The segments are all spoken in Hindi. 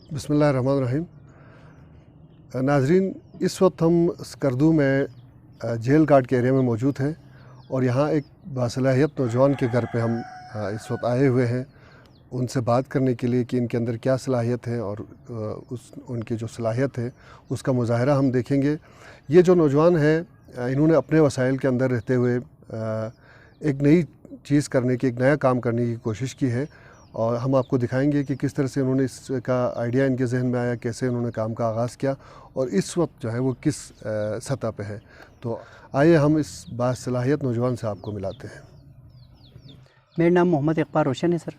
बिस्मिल्लाहिर्रहमानिर्रहीम। नाज़रीन, इस वक्त हम स्कर्दू में जेल गार्ड के एरिया में मौजूद हैं और यहाँ एक बासलाहियत नौजवान के घर पे हम इस वक्त आए हुए हैं उनसे बात करने के लिए कि इनके अंदर क्या सलाहियत है और उनकी जो सलाहियत है उसका मुज़ाहरा हम देखेंगे। ये जो नौजवान है इन्होंने अपने वसाइल के अंदर रहते हुए एक नई चीज़ करने की, एक नया काम करने की कोशिश की है और हम आपको दिखाएंगे कि किस तरह से उन्होंने इसका आइडिया इनके जहन में आया, कैसे उन्होंने काम का आगाज़ किया और इस वक्त जो है वो किस सतह पे है। तो आइए हम इस बासलाहियत नौजवान से आपको मिलाते हैं। मेरा नाम मोहम्मद इकबाल रोशन है सर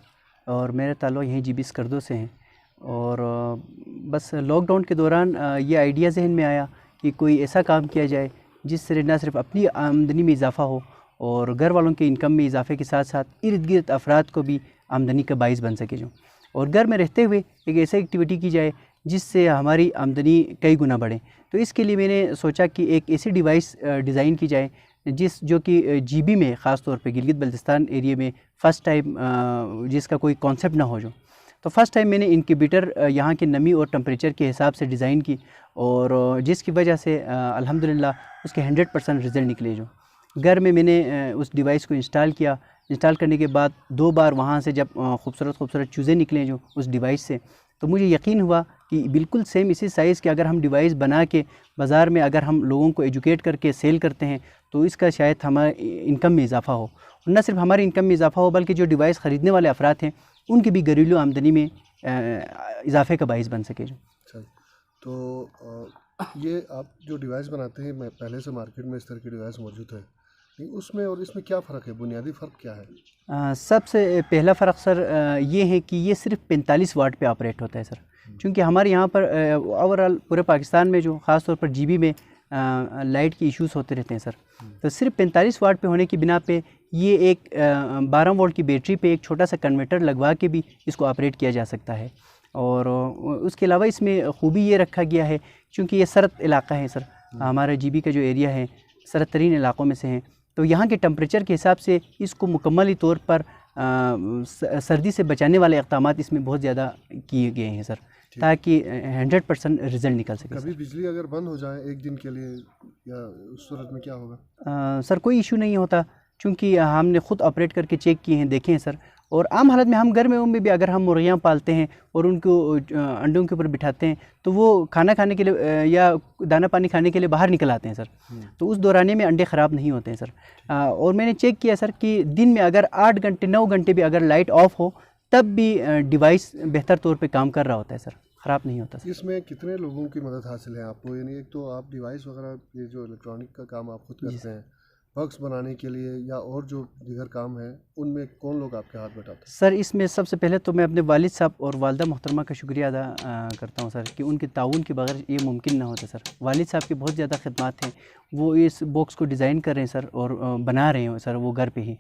और मेरा ताल्लुक़ यहीं जीबी स्कर्दू से है। और बस लॉकडाउन के दौरान ये आइडिया जहन में आया कि कोई ऐसा काम किया जाए जिससे न सिर्फ अपनी आमदनी में इजाफ़ा हो और घर वालों के इनकम में इजाफे के साथ साथ इर्द गिर्द अफराद को भी आमदनी का बाइस बन सके जो, और घर में रहते हुए एक ऐसी एक्टिविटी की जाए जिससे हमारी आमदनी कई गुना बढ़े। तो इसके लिए मैंने सोचा कि एक ऐसी डिवाइस डिज़ाइन की जाए जो कि जीबी में ख़ास तौर पे गिलगित बल्तिस्तान एरिया में फ़र्स्ट टाइम जिसका कोई कॉन्सेप्ट ना हो जो। तो फर्स्ट टाइम मैंने इनक्यूबेटर यहाँ की नमी और टेम्परेचर के हिसाब से डिज़ाइन की और जिसकी वजह से अल्हम्दुलिल्लाह उसके 100% रिज़ल्ट निकले जो। घर में मैंने उस डिवाइस को इंस्टॉल किया। इंस्टॉल करने के बाद 2 बार वहाँ से जब खूबसूरत चूज़े निकले जो उस डिवाइस से, तो मुझे यकीन हुआ कि बिल्कुल सेम इसी साइज़ के अगर हम डिवाइस बना के बाज़ार में अगर हम लोगों को एजुकेट करके सेल करते हैं तो इसका शायद हमारे इनकम में इजाफ़ा हो। और न सिर्फ हमारी इनकम में इजाफ़ा हो बल्कि जो डिवाइस ख़रीदने वाले अफराद हैं उनकी भी घरेलू आमदनी में इजाफे का बाइस बन सके जो। अच्छा, तो ये आप जो डिवाइस बनाते हैं, मैं पहले से मार्केट में इस तरह की डिवाइस मौजूद है, उसमें और इसमें क्या फ़र्क है? बुनियादी फ़र्क क्या है? सबसे पहला फ़र्क सर ये है कि ये सिर्फ 45 वाट पे ऑपरेट होता है सर। क्योंकि हमारे यहाँ पर ओवरऑल पूरे पाकिस्तान में जो ख़ास तौर पर जीबी में लाइट की इश्यूज़ होते रहते हैं सर, तो सिर्फ 45 वाट पे होने की बिना पे ये एक 12 वोल्ट की बैटरी पे एक छोटा सा कन्वर्टर लगवा के भी इसको ऑपरेट किया जा सकता है। और उसके अलावा इसमें ख़ूबी ये रखा गया है क्योंकि ये सरद इलाका है सर, हमारा जीबी का जो एरिया है सरद तरीन इलाक़ों में से है, तो यहाँ के टेम्परेचर के हिसाब से इसको मुकम्मली तौर पर सर्दी से बचाने वाले इक़दामात इसमें बहुत ज़्यादा किए गए हैं सर, ताकि 100% रिज़ल्ट निकल सके। कभी बिजली अगर बंद हो जाए एक दिन के लिए या उस सूरत में क्या होगा? सर कोई इशू नहीं होता क्योंकि हमने ख़ुद ऑपरेट करके चेक किए हैं, देखे हैं सर। और आम हालत में हम घर में भी अगर हम मुर्गियाँ पालते हैं और उनको अंडों के ऊपर बिठाते हैं तो वो खाना खाने के लिए या दाना पानी खाने के लिए बाहर निकल आते हैं सर, तो उस दौराने में अंडे ख़राब नहीं होते हैं सर। और मैंने चेक किया सर कि दिन में अगर 8 घंटे 9 घंटे भी अगर लाइट ऑफ हो तब भी डिवाइस बेहतर तौर पे काम कर रहा होता है सर, ख़राब नहीं होता सर। इसमें कितने लोगों की मदद हासिल है आपको? यानी एक तो आप डिवाइस वगैरह, ये जो इलेक्ट्रॉनिक का काम आप खुद करते हैं, बक्स बनाने के लिए या और जो दीगर काम है उनमें कौन लोग आपके हाथ बैठाते हैं? सर इसमें सबसे पहले तो मैं अपने वालिद साहब और वालदा मोहतरमा का शुक्रिया अदा करता हूँ सर कि उनके ताउन के बगैर ये मुमकिन ना होता सर। वालिद साहब की बहुत ज़्यादा खिदमत हैं, वो इस बॉक्स को डिज़ाइन कर रहे हैं सर और बना रहे हैं सर वो घर पे ही।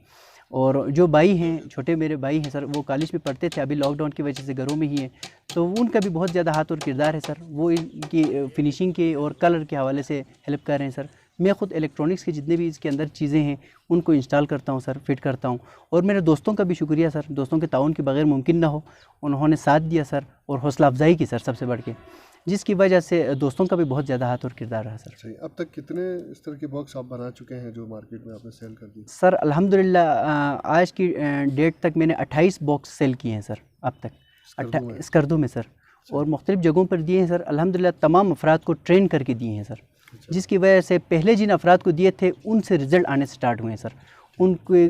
और जो भाई हैं, छोटे मेरे भाई हैं सर, वो कॉलेज में पढ़ते थे, अभी लॉकडाउन की वजह से घरों में ही हैं, तो उनका भी बहुत ज़्यादा हाथ और किरदार है सर। वो इनकी फिनिशिंग के और कलर के हवाले से हेल्प कर रहे हैं सर। मैं ख़ुद इलेक्ट्रॉनिक्स के जितने भी इसके अंदर चीज़ें हैं उनको इंस्टॉल करता हूं सर, फिट करता हूं। और मेरे दोस्तों का भी शुक्रिया सर, दोस्तों के ताउन के बगैर मुमकिन ना हो, उन्होंने साथ दिया सर और हौसला अफजाई की सर सबसे बढ़ के, जिसकी वजह से दोस्तों का भी बहुत ज़्यादा हाथ और किरदार रहा सर। सही। अब तक कितने इस तरह के बॉक्स आप बना चुके हैं जो मार्केट में आपने सेल कर दिए? सर अल्हम्दुलिल्लाह आज की डेट तक मैंने 28 बॉक्स सेल किए हैं सर अब तक स्कर्दू में सर, और मुख्तलिफ़ जगहों पर दिए हैं सर। अल्हम्दुलिल्लाह तमाम अफराद को ट्रेन करके दिए हैं सर, जिसकी वजह से पहले जिन अफराद को दिए थे उनसे रिज़ल्ट आने स्टार्ट हुए हैं सर। उनके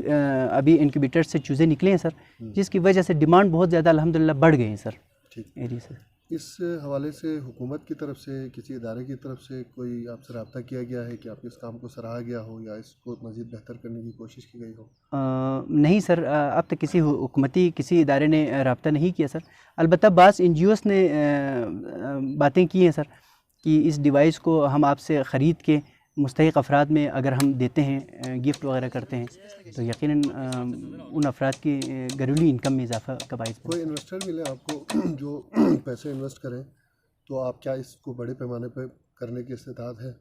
अभी इनक्यूबेटर से चूज़े निकले हैं सर, जिसकी वजह से डिमांड बहुत ज़्यादा अल्हम्दुलिल्लाह बढ़ गई है सर एरिया से। इस हवाले से हुकूमत की तरफ से, किसी इदारे की तरफ से कोई आपसे रब्ता किया गया है कि आपके इस काम को सराहा गया हो या इसको मज़ीद बेहतर करने की कोशिश की गई हो? नहीं सर, अब तक किसी हुकूमती किसी इदारे ने रब्ता नहीं किया सर। अलबत्ता बाज़ NGOs ने बातें की हैं सर कि इस डिवाइस को हम आपसे ख़रीद के मुस्तहिक़ अफराद में अगर हम देते हैं, गिफ्ट वगैरह करते हैं, तो यकीनन उन अफराद की घरेलू इनकम में इजाफा का बाइस। कोई इन्वेस्टर मिले आपको जो पैसे इन्वेस्ट करें, तो आप क्या इसको बड़े पैमाने पर करने की इस्तेताद है?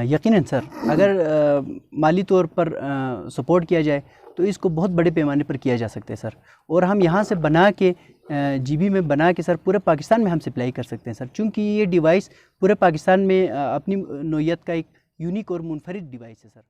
यकीनन सर, अगर माली तौर पर सपोर्ट किया जाए तो इसको बहुत बड़े पैमाने पर किया जा सकता है सर। और हम यहाँ से बना के जीबी में बना के सर पूरे पाकिस्तान में हम सप्लाई कर सकते हैं सर, चूँकि ये डिवाइस पूरे पाकिस्तान में अपनी नौइयत का एक यूनिक और मुनफरिद डिवाइस है सर।